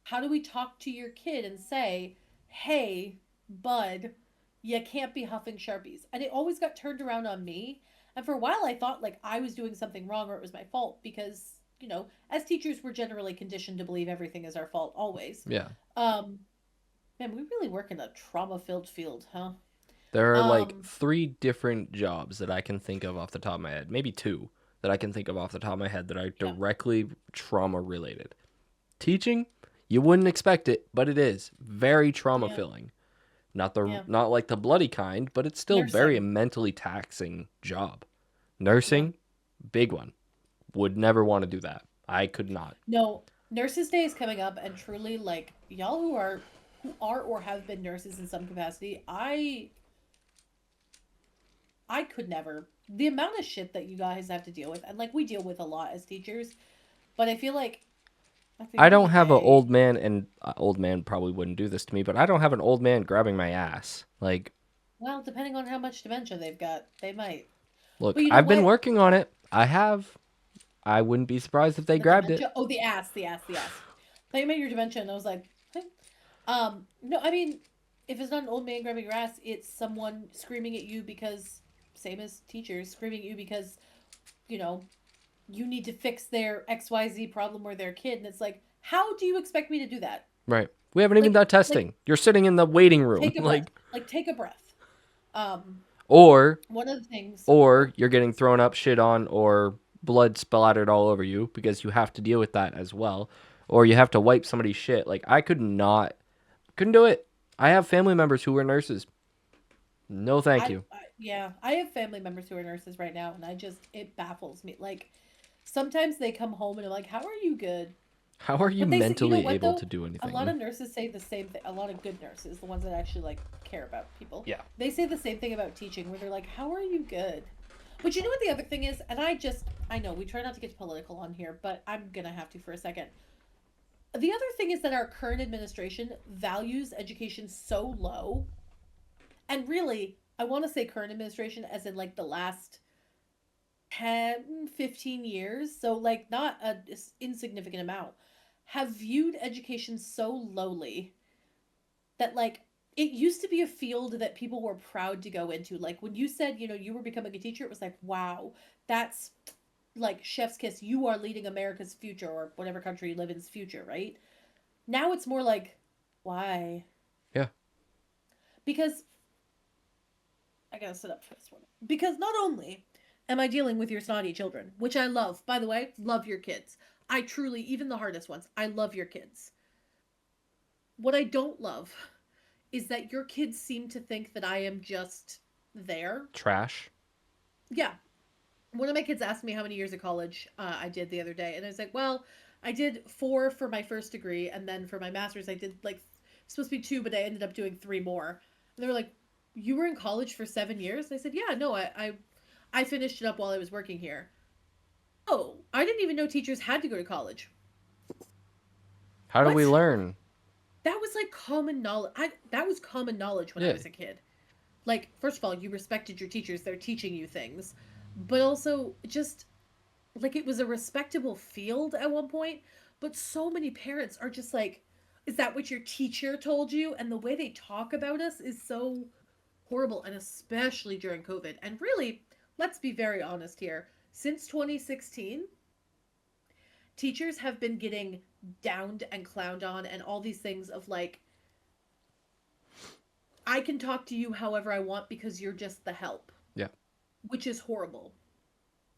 how do we talk to your kid and say, hey, bud, you can't be huffing Sharpies? And it always got turned around on me. And for a while, I thought like I was doing something wrong or it was my fault because, as teachers, we're generally conditioned to believe everything is our fault always. Yeah. Um, Man, we really work in a trauma filled field, huh? There are like Um, three different jobs that I can think of off the top of my head, maybe two that I can think of off the top of my head that are yeah, directly trauma related. Teaching, you wouldn't expect it, but it is very trauma yeah, filling. yeah. Not like the bloody kind, but it's still very Nursing, mentally taxing job. yeah. Nursing, big one. Would never want to do that. I could not. No, Nurses Day is coming up, and truly, like y'all who are or have been nurses in some capacity, I could never. The amount of shit that you guys have to deal with, and like we deal with a lot as teachers, but I feel like at the I end of don't the have an day, old man, and old man probably wouldn't do this to me, but I don't have an old man grabbing my ass. Like, well, depending on how much dementia they've got, they might. look, But you know I've been what? working on it. I have. I wouldn't be surprised if they The grabbed it. dementia. Oh, the ass. Thought you meant your dementia, and I was like, "Huh?" No, I mean, if it's not an old man grabbing your ass, it's someone screaming at you because, same as teachers, screaming at you because you know you need to fix their XYZ problem or their kid, and it's like, how do you expect me to do that? Right. We haven't even done Like testing. You're sitting in the waiting room. take a breath. Like take a breath. Um, Or One of the things. or you're getting thrown up, shit on, or blood splattered all over you because you have to deal with that as well. Or you have to wipe somebody's shit. Like I couldn't do it. I have family members who were nurses. No, thank you. Yeah, I have family members who are nurses right now, and I just it baffles me. Like sometimes they come home and I'm like, "How are you good?" How are you But they say, you know mentally what able to though? do A lot anything? of nurses say the same thing. A lot of good nurses, the ones that actually like care about people, Yeah. they say the same thing about teaching, where they're like, "How are you good?" But you know what the other thing is, and I know we try not to get political on here, but I'm gonna have to for a second. The other thing is that our current administration values education so low, and really, I want to say current administration as in like the last 10, 15 years, so like not a insignificant amount, have viewed education so lowly that like it used to be a field that people were proud to go into. Like when you said, you were becoming a teacher, it was like, wow, that's like chef's kiss. You are leading America's future or whatever country you live in's future, right? Now it's more like, why? Yeah. Because I gotta sit up for this one. Because not only am I dealing with your snotty children, which I love, by the way, love your kids. I truly, even the hardest ones, I love your kids. What I don't love is that your kids seem to think that I am just there. Trash. Yeah. One of my kids asked me how many years of college I did the other day, and I was like, well, I did 4 for my first degree, and then for my master's, I did like supposed to be 2, but I ended up doing 3 more. And they were like, "You were in college for 7 years?" I said, "Yeah, no, I finished it up while I was working here." Oh, I didn't even know teachers had to go to college. How do we What? learn? That was like common knowledge. That was common knowledge when I Yeah. was a kid. Like, first of all, you respected your teachers; they're teaching you things, but also just like it was a respectable field at one point. But so many parents are just like, "Is that what your teacher told you?" And the way they talk about us is so horrible, and especially during COVID. And really, let's be very honest here. Since 2016, teachers have been getting downed and clowned on and all these things of like, I can talk to you however I want because you're just the help, Yeah. which is horrible.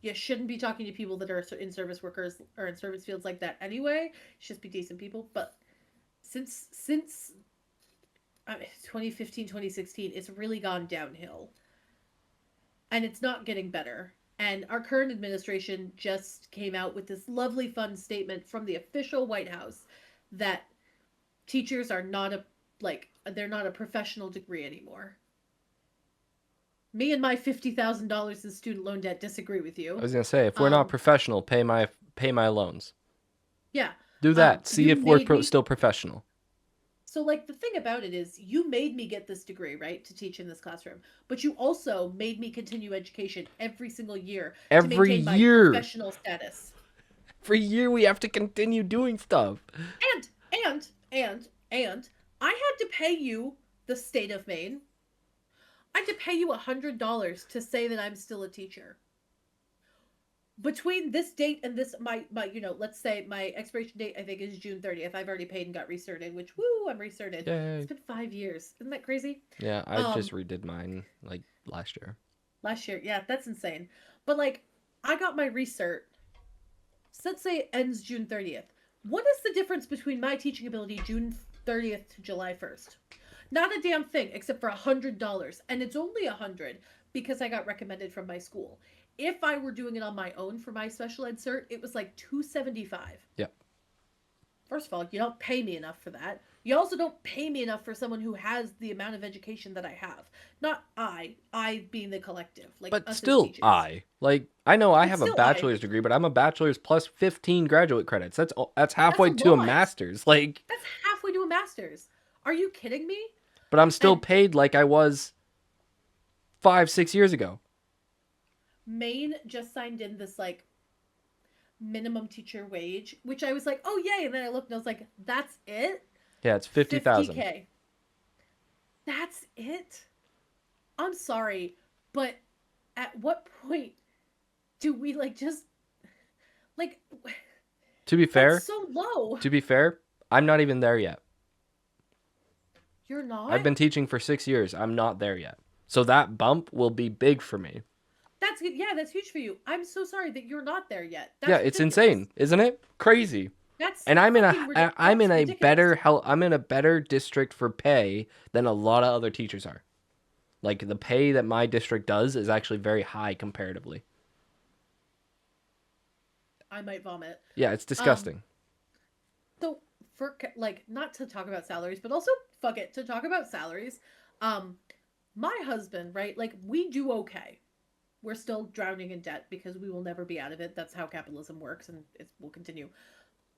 You shouldn't be talking to people that are in service workers or in service fields like that anyway. You should just be decent people. But since 2015, 2016, it's really gone downhill, and it's not getting better. And our current administration just came out with this lovely, fun statement from the official White House that teachers are not a like they're not a professional degree anymore. Me and my $50,000 in student loan debt disagree with I you. was gonna say, if we're not Um, professional, pay my loans. yeah. Do that. See You if we're made me. still professional. So, like, the thing about it is, you made me get this degree, right, to teach in this classroom, but you also made me continue education every single year to Every maintain my year, professional status. every year we have to continue doing stuff. And, and, I had to pay you, the state of Maine, I had to pay you $100 to say that I'm still a teacher. Between this date and this, let's say my expiration date, I think, is June 30th. I've already paid and got recerted, which, woo, I'm recerted. It's Yay. been 5 years. Isn't that crazy? Yeah, I just Um, redid mine like last year. Last year. Yeah, that's insane. But like, I got my recert. So let's say it ends June 30th. What is the difference between my teaching ability June 30th to July 1st? Not a damn thing, except for $100, and it's only 100 because I got recommended from my school. If I were doing it on my own for my special ed cert, it was like 275. Yep. First of all, you don't pay me enough for that. You also don't pay me enough for someone who has the amount of education that I have. Not I being the collective, like But us as still, teachers. I know I But have a still, I. bachelor's degree, but I'm a bachelor's plus 15 graduate credits. That's That's a halfway to a lot. master's. Like, That's halfway to a master's. Are you kidding me? but I'm still And paid like I was 5, 6 years ago. Maine just signed in this like minimum teacher wage, which I was like, oh yay! And then I looked and I was like, that's it? Yeah, it's 50,000. 50K. That's it? I'm sorry, but at what point do we like just like To be that's fair, so low? to be fair, I'm not even there yet. You're not? I've been teaching for 6 years. I'm not there yet. So that bump will be big for me. That's good. Yeah, that's huge for you. I'm so sorry that you're not there yet. Yeah, That's it's ridiculous. insane, isn't it? Crazy. That's And fucking I'm in that's a ridiculous. I'm in a better district for pay than a lot of other teachers are. Like the pay that my district does is actually very high comparatively. I might vomit. Yeah, it's Um, disgusting. so for like not to talk about salaries, but also fuck it to talk about salaries. Um, my husband, right? Like we do okay. We're still drowning in debt because we will never be out of it. That's how capitalism works, and it will continue.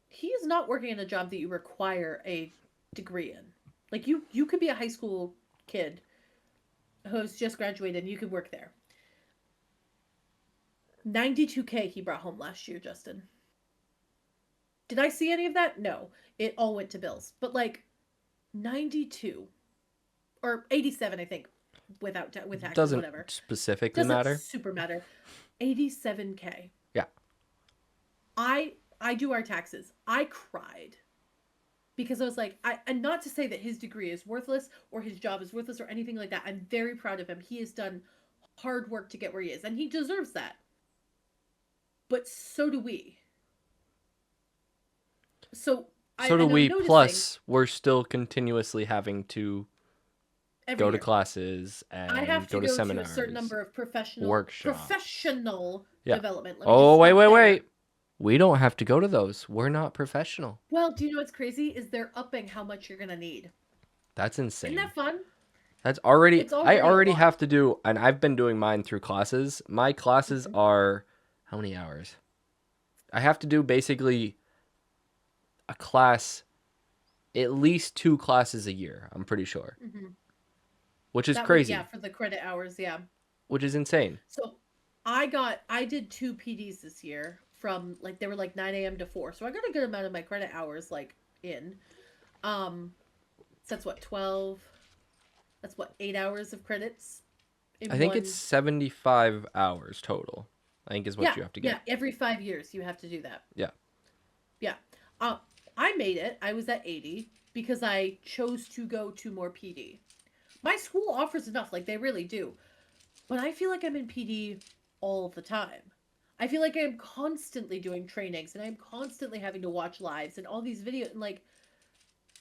He is not working in a job that you require a degree in. Like you could be a high school kid who's just graduated and you could work there. 92K he brought home last year, Justin. Did I see any of that? No. It all went to bills. But like 92 or 87 I think with taxes Doesn't whatever. specifically Doesn't matter. super matter. 87K. Yeah. I do our taxes. I cried because I was like, and not to say that his degree is worthless or his job is worthless or anything like that. I'm very proud of him. He has done hard work to get where he is, and he deserves that. But so do we. So So do and I'm we, noticing plus we're still continuously having to every go to year classes I have and to go to go to a certain seminars, number of workshops. professional Yeah. development. Let me just Oh, wait, stop wait, there. wait. We don't have to go to those. We're not professional. Well, do you know what's crazy? Is they're upping how much you're gonna need. That's Isn't insane. that fun? It's I already a already lot. have to do, and I've been doing mine through classes. My classes Hmm. are how many hours? I have to do basically a class, at least 2 classes a year, I'm pretty sure, Hmm. which is That would, yeah, crazy, for the credit hours, yeah. which is insane. So I did two PDs this year from like they were like 9 a.m. to 4. So I got a good amount of my credit hours like in. Um so that's what 12. That's what 8 hours of credits I in think it's one. 75 hours total, I think is what Yeah, you have to yeah, get. every 5 years you have to do that. Yeah. Yeah. Uh I made it. I was at 80 because I chose to go to more PD. My school offers enough, like they really do. But I feel like I'm in PD all the time. I feel like I'm constantly doing trainings and I'm constantly having to watch lives and all these videos and like,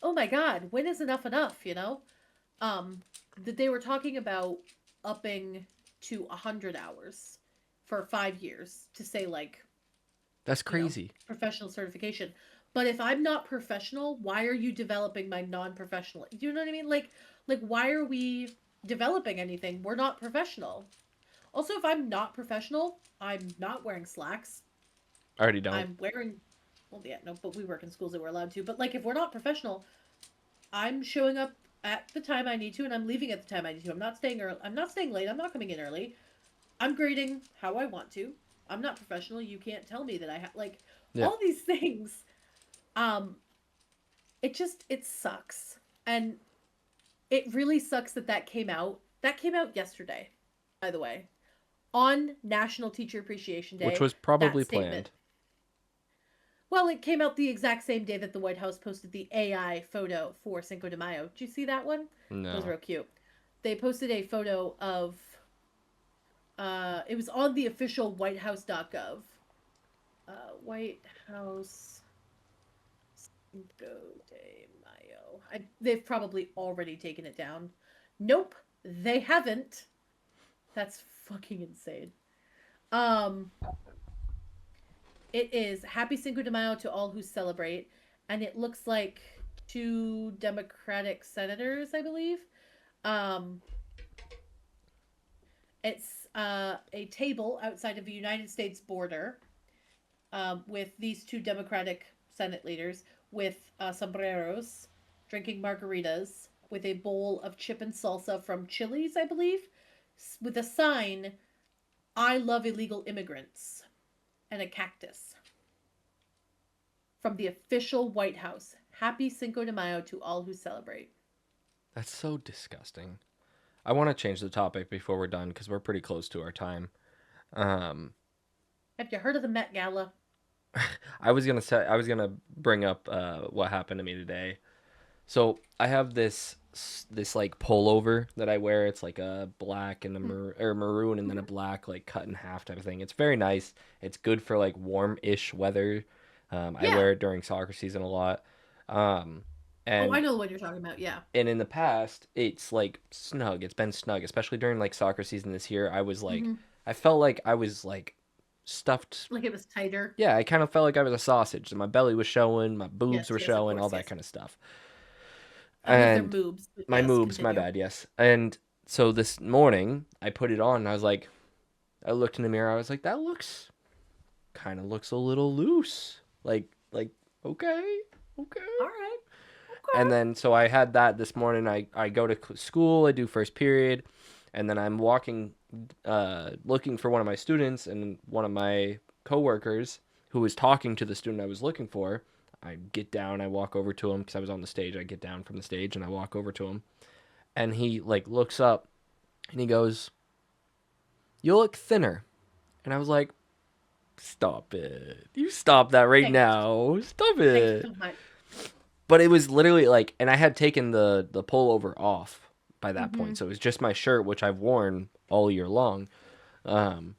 oh my god, when is enough enough, you know? Um that they were talking about upping to 100 hours for 5 years to say like, That's you know, crazy. professional certification. But if I'm not professional, why are you developing my non-professional? You know what I mean? Like why are we developing anything? We're not professional. Also, if I'm not professional, I'm not wearing slacks. I already don't. I'm wearing well, yeah, no, but we work in schools that we're allowed to. But like if we're not professional, I'm showing up at the time I need to and I'm leaving at the time I need to. I'm not staying early. I'm not staying late. I'm not coming in early. I'm grading how I want to. I'm not professional. You can't tell me that I have like Yeah. all these things. Um it sucks. And it really sucks that that came out. That came out yesterday, by the way, on National Teacher Appreciation Which Day. was That probably statement. planned. Well, it came out the exact same day that the White House posted the AI photo for Cinco de Mayo. Did you see that one? It was No. real cute. They posted a photo of it was on the official whitehouse.gov. White House Cinco de Mayo. They've probably already taken it down. Nope, they haven't. That's fucking insane. Um, it is Happy Cinco de Mayo to all who celebrate, and it looks like two Democratic senators, I believe. Um, it's a table outside of the United States border with these two Democratic Senate leaders with sombreros, drinking margaritas, with a bowl of chip and salsa from Chili's, I believe, with a sign, I love illegal immigrants, and a cactus from the official White House. Happy Cinco de Mayo to all who celebrate. That's so disgusting. I want to change the topic before we're done because we're pretty close to our time. Um, Have you heard of the Met Gala? I was gonna bring up what happened to me today. So I have this like pullover that I wear. It's like a black and a Hmm. maroon and then a Mm-hmm. black like cut in half type of thing. It's very nice. It's good for like warm-ish weather. I Yeah. wear it during soccer season a lot. Um, Oh, I and know the one you're talking about. Yeah. in the past, it's like snug. It's been snug, especially during like soccer season this year. Mm-hmm. I felt like I was like stuffed. Like it was tighter. Yeah, I kind of felt like I was a sausage. My belly was showing, my boobs Yes, were yes, of showing, all course, that yes. kind of stuff. I believe they're And moobs, but my yes, moves, my continue. bad, yes. And so this morning, I put it on and I was like, I looked in the mirror, I was like, that looks kind of looks a little loose. Like, okay, okay. All right. And Okay. then so I had that this morning. I go to school, I do first period, and then I'm walking, looking for one of my students, and one of my coworkers who was talking to the student I was looking for. I get down, I walk over to him because I was on the stage. I get down from the stage and I walk over to him, and he like looks up and he goes, "You look thinner," and I was like, "Stop it! You stop that right Thank you. now! Stop Thank you it!" so much. But it was literally like, and I had taken the pullover off by that point, Mm-hmm. so it was just my shirt, which I've worn all year long. Um,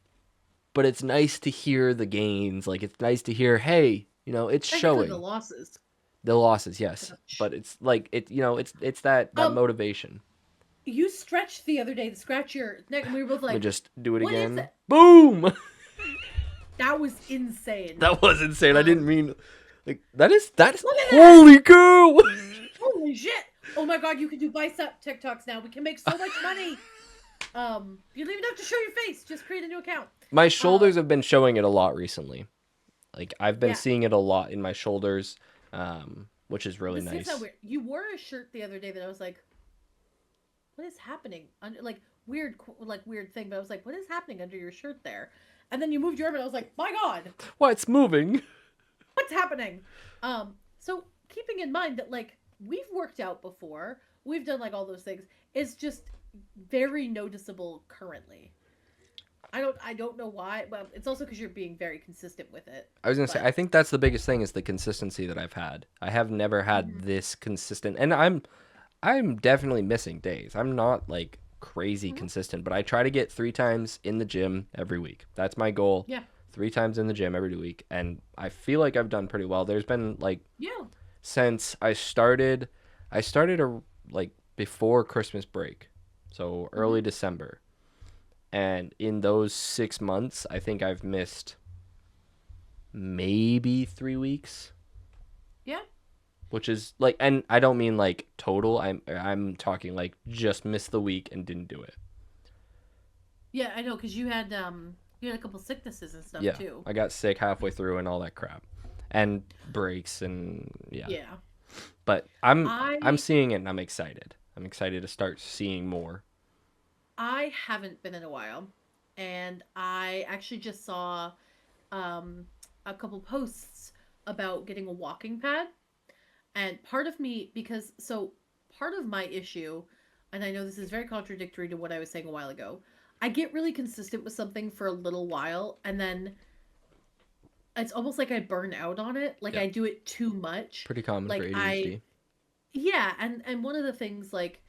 but it's nice to hear the gains. Like it's nice to hear, hey, it's Technically, the showing losses. the losses, yes, Ouch. but it's like it's that Um, motivation. you stretched the other day to scratch your neck, and we were both Let me like, just do it "What is again. it?" Boom! That was insane. That was insane. I didn't Um, mean like that is Look at that! holy cow. Holy shit! Oh my god, you can do bicep TikToks now. We can make so much money. You don't even have to show your face. Just create a new account. My Uh, shoulders have been showing it a lot recently. Like I've been yeah. seeing it a lot in my shoulders, which is really This is how nice. weird. You wore a shirt the other day that I was like, "What is happening?" Under like weird thing, but I was like, "What is happening under your shirt there?" And then you moved your arm, and I was like, "My god, Why it's moving? what's happening?" So keeping in mind that like we've worked out before, we've done like all those things. It's just very noticeable currently. I don't know why. Well, it's also because you're being very consistent with it. I was gonna say I But think that's the biggest thing is the consistency that I've had. I have never had mhm, this consistent, and I'm definitely missing days. I'm not like crazy mhm, consistent, but I try to get 3 times in the gym every week. That's my goal. yeah, 3 times in the gym every week, and I feel like I've done pretty well. There's been like yeah, since I started like before Christmas break, so hmm early December, and in those 6 months, I think I've missed maybe 3 weeks. Yeah. which is like, and I don't mean like total. I'm talking like just missed the week and didn't do it. Yeah, I know, because you had a couple sicknesses and stuff Yeah, too. I got sick halfway through and all that crap, and breaks and yeah. Yeah. But I'm I seeing it and I'm excited. I'm excited to start seeing more. I haven't been in a while, and I actually just saw um a couple posts about getting a walking pad. And part of me, because so part of my issue, and I know this is very contradictory to what I was saying a while ago, I get really consistent with something for a little while, and then it's almost like I burn out on it. Like Yeah, I do it too much. pretty common for Like I, ADHD. yeah, and one of the things like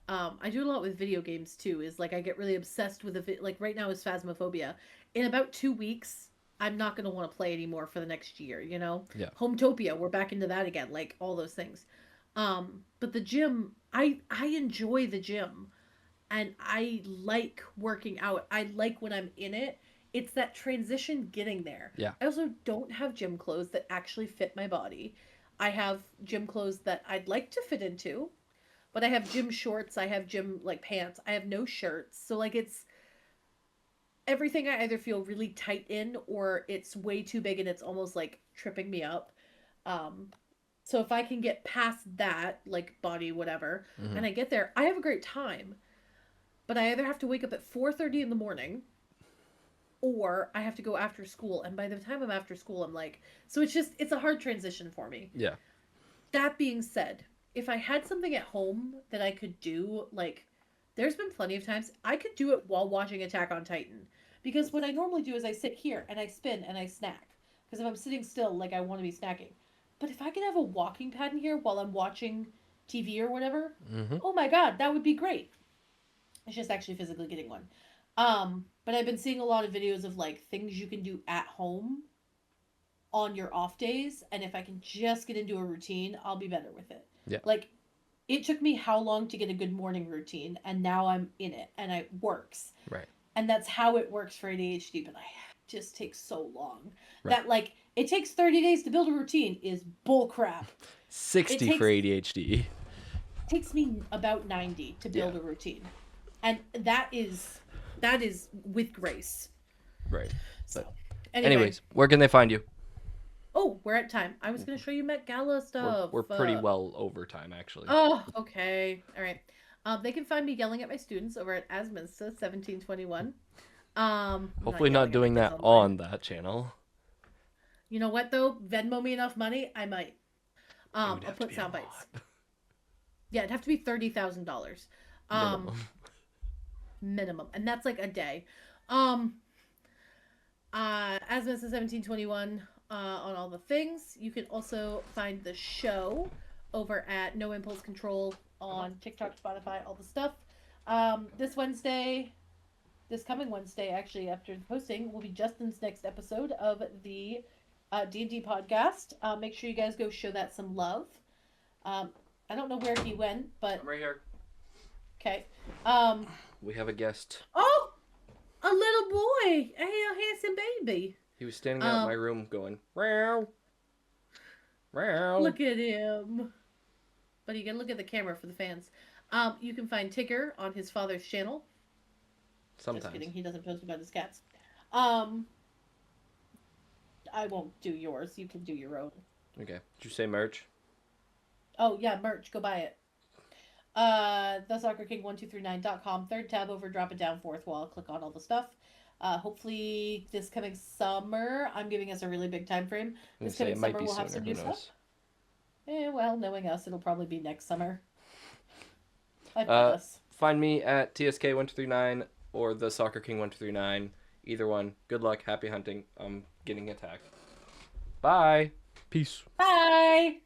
I do a lot with video games too. Is like I get really obsessed with like right now is Phasmophobia. In about 2 weeks, I'm not going to want to play anymore for the next year. You know, Yeah, Hometopia, we're back into that again. Like all those things. But the gym, I enjoy the gym, and I like working out. I like when I'm in it. It's that transition getting there. yeah, I also don't have gym clothes that actually fit my body. I have gym clothes that I'd like to fit into, but I have gym shorts, I have gym like pants, I have no shirts. So like it's everything I either feel really tight in or it's way too big and it's almost like tripping me up. Um so if I can get past that, like body whatever, hmm, and I get there, I have a great time. But I either have to wake up at 4:30 in the morning or I have to go after school, and by the time I'm after school I'm like, so it's a hard transition for me. yeah, That being said, if I had something at home that I could do, like, there's been plenty of times I could do it while watching Attack on Titan. Because what I normally do is I sit here and I spin and I snack. Because if I'm sitting still, like, I want to be snacking. But if I could have a walking pad in here while I'm watching TV or whatever, hmm, oh my god, that would be great. It's just actually physically getting one. But I've been seeing a lot of videos of like things you can do at home on your off days, and if I can just get into a routine, I'll be better with it. yeah, Like it took me how long to get a good morning routine, and now I'm in it and it works. right, And that's how it works for ADHD, but I just takes so long. right. That like it takes 30 days to build a routine is bull crap. It 60 for takes ADHD. me about 90 to Yeah, build a routine. And that is with grace. right. So, But anyway, anyways, where can they find you? oh, we're at time. I was going to show you Met Gala stuff. We're pretty well over time actually. Oh, okay. All right. They can find me yelling at my students over at Asminsta 1721. I'm not Hopefully not yelling at my doing kids that online. on that channel. You know what though? Venmo me enough money, I might. It would I'll have to put be a sound bites. lot. Yeah, it'd have to be $30,000, Minimum. minimum, and that's like a day. Um, Asminsta 1721 on all the things. You can also find the show over at No Impulse Control on TikTok, Spotify, all the stuff. This Wednesday, this coming Wednesday, actually, after the posting, will be Justin's next episode of the D&D podcast. Make sure you guys go show that some love. Um, I don't know where he went, but I'm right here. okay. Um, We have a guest. oh, a little boy, a handsome baby. He was standing out in my room going, "Meow, meow." Look at him. But you can look at the camera for the fans. You can find Tigger on his father's channel. Just Sometimes. kidding, he doesn't post about his cats. Um, I won't do yours. You can do your own. Okay. Did you say merch? Oh yeah, merch. Go buy it. thesoccerking1239.com. Third tab over, drop it down, fourth wall, click on all the stuff. Hopefully this coming summer, I'm giving us a really big time frame. I'm gonna This say coming it might summer be we'll have sooner. some Who new stuff. knows? Well, knowing us, it'll probably be next summer. I promise. Find me at TSK1239 or the Soccer King 1239. Either one. Good luck. Happy hunting. I'm getting attacked. Bye. Peace. Bye!